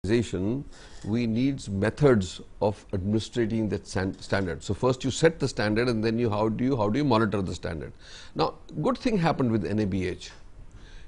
We need methods of administrating that standard. So first you set the standard, and then how do you monitor the standard? Now, good thing happened with NABH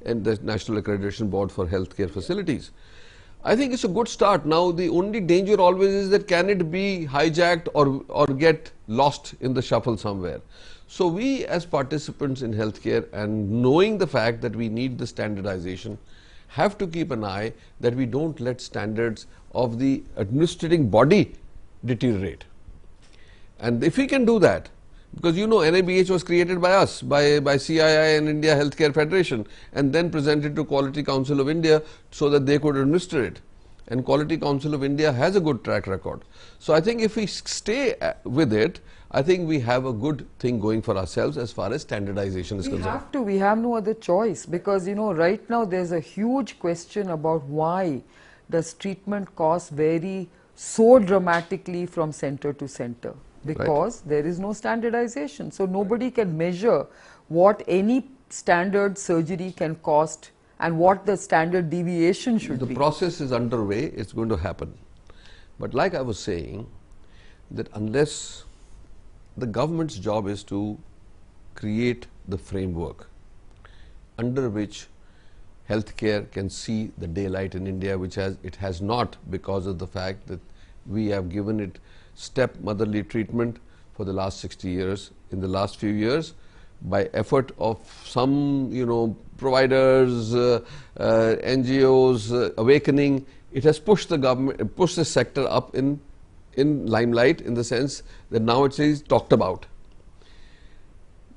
and the National Accreditation Board for Healthcare Facilities. I think it's a good start. Now the only danger always is that can it be hijacked or get lost in the shuffle somewhere. So we as participants in healthcare, and knowing the fact that we need the standardization, have to keep an eye that we don't let standards of the administrating body deteriorate. And if we can do that, because you know NABH was created by us, by CII and India Healthcare Federation, and then presented to Quality Council of India so that they could administer it. And Quality Council of India has a good track record. So I think if we stay with it, I think we have a good thing going for ourselves as far as standardization is concerned. We have no other choice, because you know right now there's a huge question about why does treatment costs vary so dramatically from center to center, because there is no standardization. So nobody can measure what any standard surgery can cost and what the standard deviation should be. The process is underway, it's going to happen. But like I was saying, that unless the government's job is to create the framework under which healthcare can see the daylight in India, which it has not, because of the fact that we have given it stepmotherly treatment for the last 60 years. In the last few years, by effort of some providers, NGOs awakening, it has pushed the government, pushed the sector up in limelight, in the sense that now it is talked about.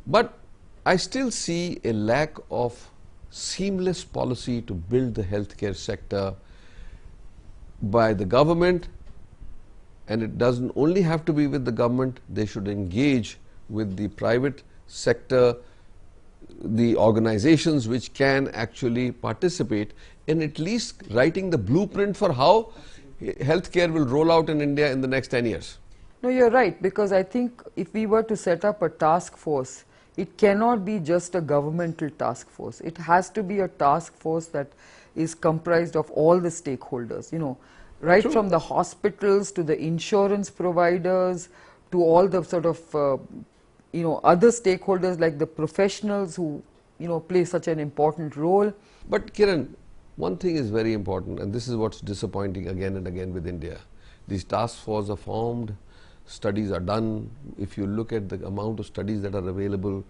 But I still see a lack of seamless policy to build the healthcare sector by the government, and it doesn't only have to be with the government. They should engage with the private sector, the organizations which can actually participate in at least writing the blueprint for how healthcare will roll out in India in the next 10 years. No, you're right, because I think if we were to set up a task force, it cannot be just a governmental task force. It has to be a task force that is comprised of all the stakeholders, right from the hospitals to the insurance providers to all the sort of other stakeholders like the professionals who play such an important role. But Kiran, one thing is very important, and this is what's disappointing again and again with India. These task forces are formed, studies are done. If you look at the amount of studies that are available,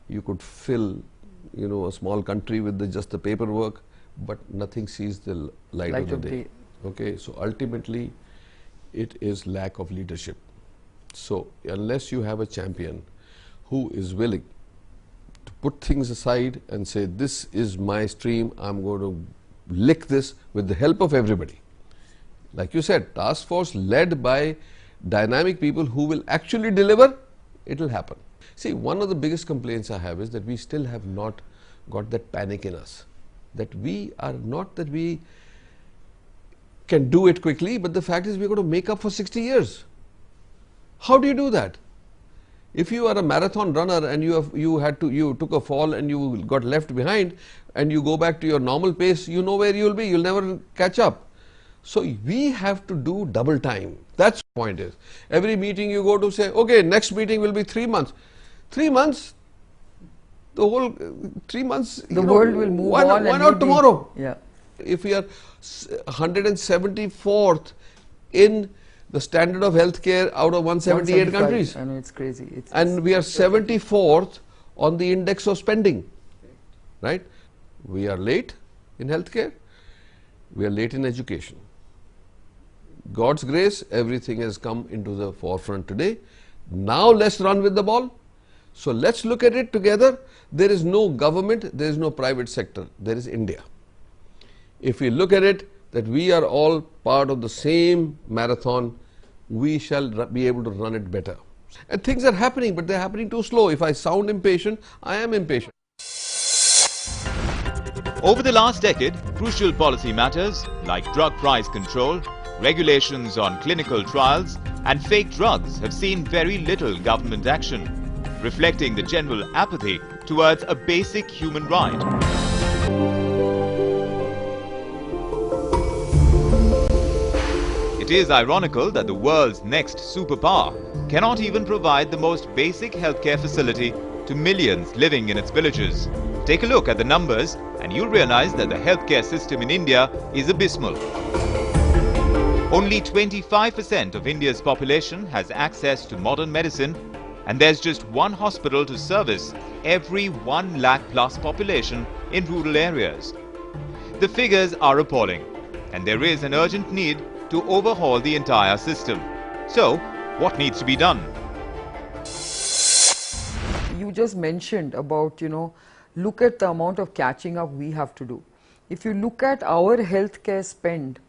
you could fill a small country with just the paperwork, but nothing sees the light of the day. Okay, so ultimately it is lack of leadership. So unless you have a champion who is willing to put things aside and say, this is my stream, I'm going to lick this with the help of everybody. Like you said, task force led by dynamic people who will actually deliver, it will happen. See, one of the biggest complaints I have is that we still have not got that panic in us. That we are not that we can do it quickly, but the fact is we're going to make up for 60 years. How do you do that? If you are a marathon runner and you took a fall and you got left behind, and you go back to your normal pace, you know where you will be, you'll never catch up. So we have to do double time. That's the point is. Every meeting you go to say, okay, next meeting will be 3 months. 3 months, the whole 3 months, the world will move on. Why not tomorrow? Yeah. If we are 174th in the standard of healthcare out of 178 countries. I know, it's crazy. And we are 74th on the index of spending, right? We are late in healthcare. We are late in education. God's grace, everything has come into the forefront today. Now let's run with the ball. So let's look at it together. There is no government, there is no private sector, there is India. If we look at it, that we are all part of the same marathon, we shall be able to run it better. And things are happening, but they're happening too slow. If I sound impatient, I am impatient. Over the last decade, crucial policy matters like drug price control, regulations on clinical trials and fake drugs have seen very little government action, reflecting the general apathy towards a basic human right. It is ironical that the world's next superpower cannot even provide the most basic healthcare facility to millions living in its villages. Take a look at the numbers and you'll realize that the healthcare system in India is abysmal. Only 25% of India's population has access to modern medicine, and there's just one hospital to service every 1 lakh plus population in rural areas. The figures are appalling, and there is an urgent need to overhaul the entire system. So, what needs to be done? You just mentioned about, look at the amount of catching up we have to do. If you look at our healthcare spend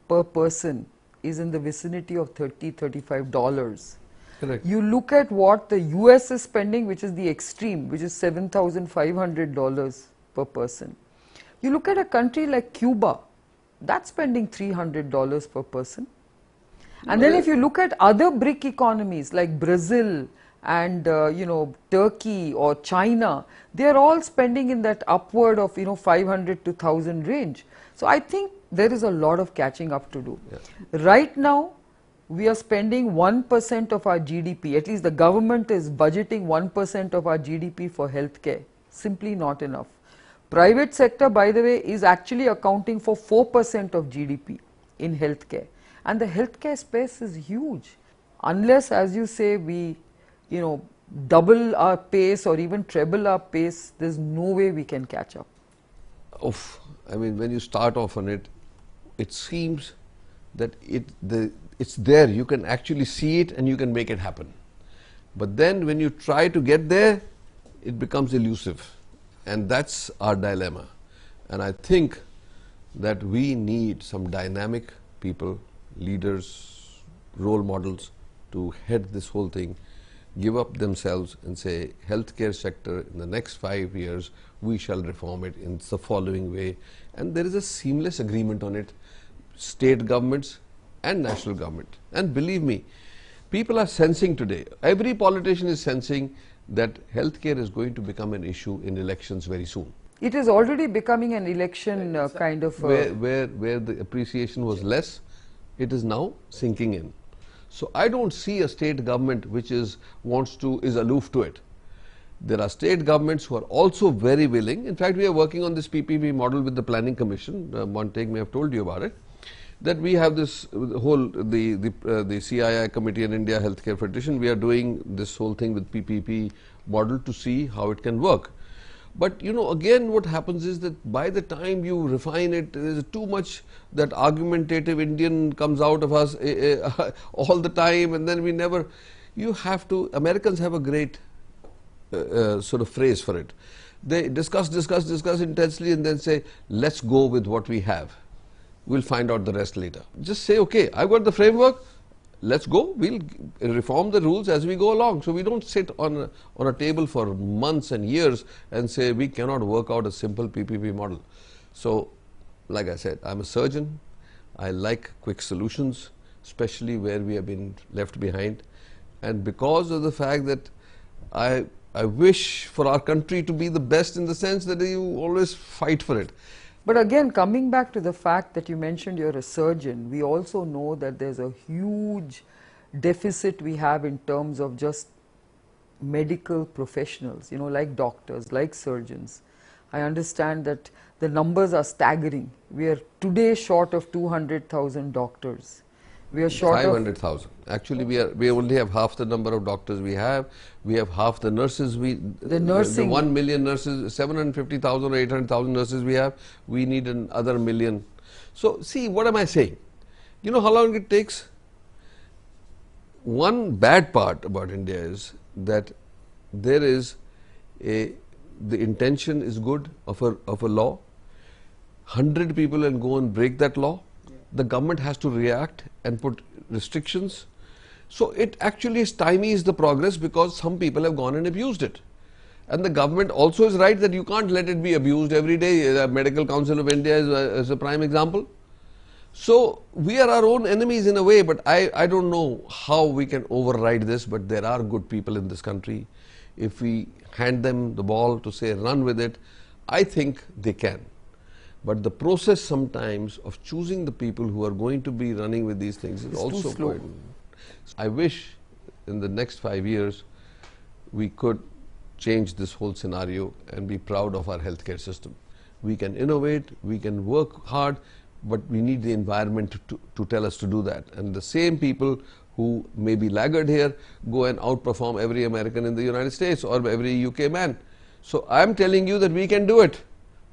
per person is in the vicinity of $30–35. Correct. You look at what the US is spending, which is the extreme, which is $7,500 per person. You look at a country like Cuba, that's spending $300 per person. And then if you look at other BRIC economies like Brazil and Turkey or China, they are all spending in that upward of 500 to 1,000 range. So I think there is a lot of catching up to do. Yeah. Right now, we are spending 1% of our GDP, at least the government is budgeting 1% of our GDP for healthcare. Simply not enough. Private sector, by the way, is actually accounting for 4% of GDP in healthcare. And the healthcare space is huge. Unless, as you say, we, double our pace or even treble our pace, there's no way we can catch up. Oof. I mean, when you start off on it, it seems that it's there, you can actually see it and you can make it happen. But then when you try to get there, it becomes elusive. And that's our dilemma. And I think that we need some dynamic people, leaders, role models to head this whole thing, give up themselves and say, healthcare sector in the next 5 years, we shall reform it in the following way. And there is a seamless agreement on it, state governments and national government. And believe me, people are sensing today, every politician is sensing that healthcare is going to become an issue in elections very soon. It is already becoming an election kind of... Where the appreciation was less, it is now sinking in. So I don't see a state government which is aloof to it. There are state governments who are also very willing. In fact, we are working on this PPP model with the Planning Commission. Montague may have told you about it. That we have this whole, the CII Committee in India Healthcare Federation, we are doing this whole thing with PPP model to see how it can work. But again what happens is that by the time you refine it, there is too much that argumentative Indian comes out of us all the time, and then we never, Americans have a great sort of phrase for it. They discuss intensely and then say, let's go with what we have. We'll find out the rest later. Just say, okay, I've got the framework, let's go, we'll reform the rules as we go along. So we don't sit on a table for months and years and say we cannot work out a simple PPP model. So, like I said, I'm a surgeon, I like quick solutions, especially where we have been left behind. And because of the fact that I wish for our country to be the best in the sense that you always fight for it. But again, coming back to the fact that you mentioned you're a surgeon, we also know that there's a huge deficit we have in terms of just medical professionals, like doctors, like surgeons. I understand that the numbers are staggering. We are today short of 200,000 doctors. We are short 500,000. Actually, we only have half the number of doctors we have. We have half the nurses. The 1 million nurses, 750,000 or 800,000 nurses we have. We need another million. So, see, what am I saying? You know how long it takes? One bad part about India is that there is the intention is good of a law. 100 people will go and break that law. The government has to react and put restrictions. So it actually stymies the progress because some people have gone and abused it. And the government also is right that you can't let it be abused every day. The Medical Council of India is a prime example. So we are our own enemies in a way, but I don't know how we can override this, but there are good people in this country. If we hand them the ball to say run with it, I think they can. But the process sometimes of choosing the people who are going to be running with these things is It's also too slow. quite. I wish in the next 5 years we could change this whole scenario and be proud of our healthcare system. We can innovate, we can work hard, but we need the environment to tell us to do that. And the same people who may be laggard here go and outperform every American in the United States or every UK man. So I'm telling you that we can do it.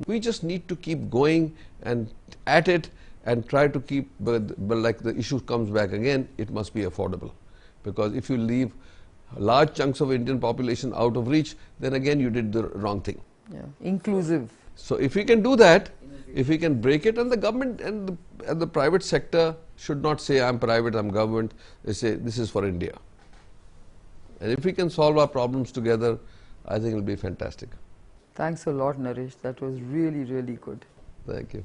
We just need to keep going and at it and try to keep, but like the issue comes back again, it must be affordable. Because if you leave large chunks of Indian population out of reach, then again you did the wrong thing. Yeah. Inclusive. So if we can do that, if we can break it, and the government and the private sector should not say I'm private, I'm government, they say this is for India. And if we can solve our problems together, I think it will be fantastic. Thanks a lot, Naresh. That was really, really good. Thank you.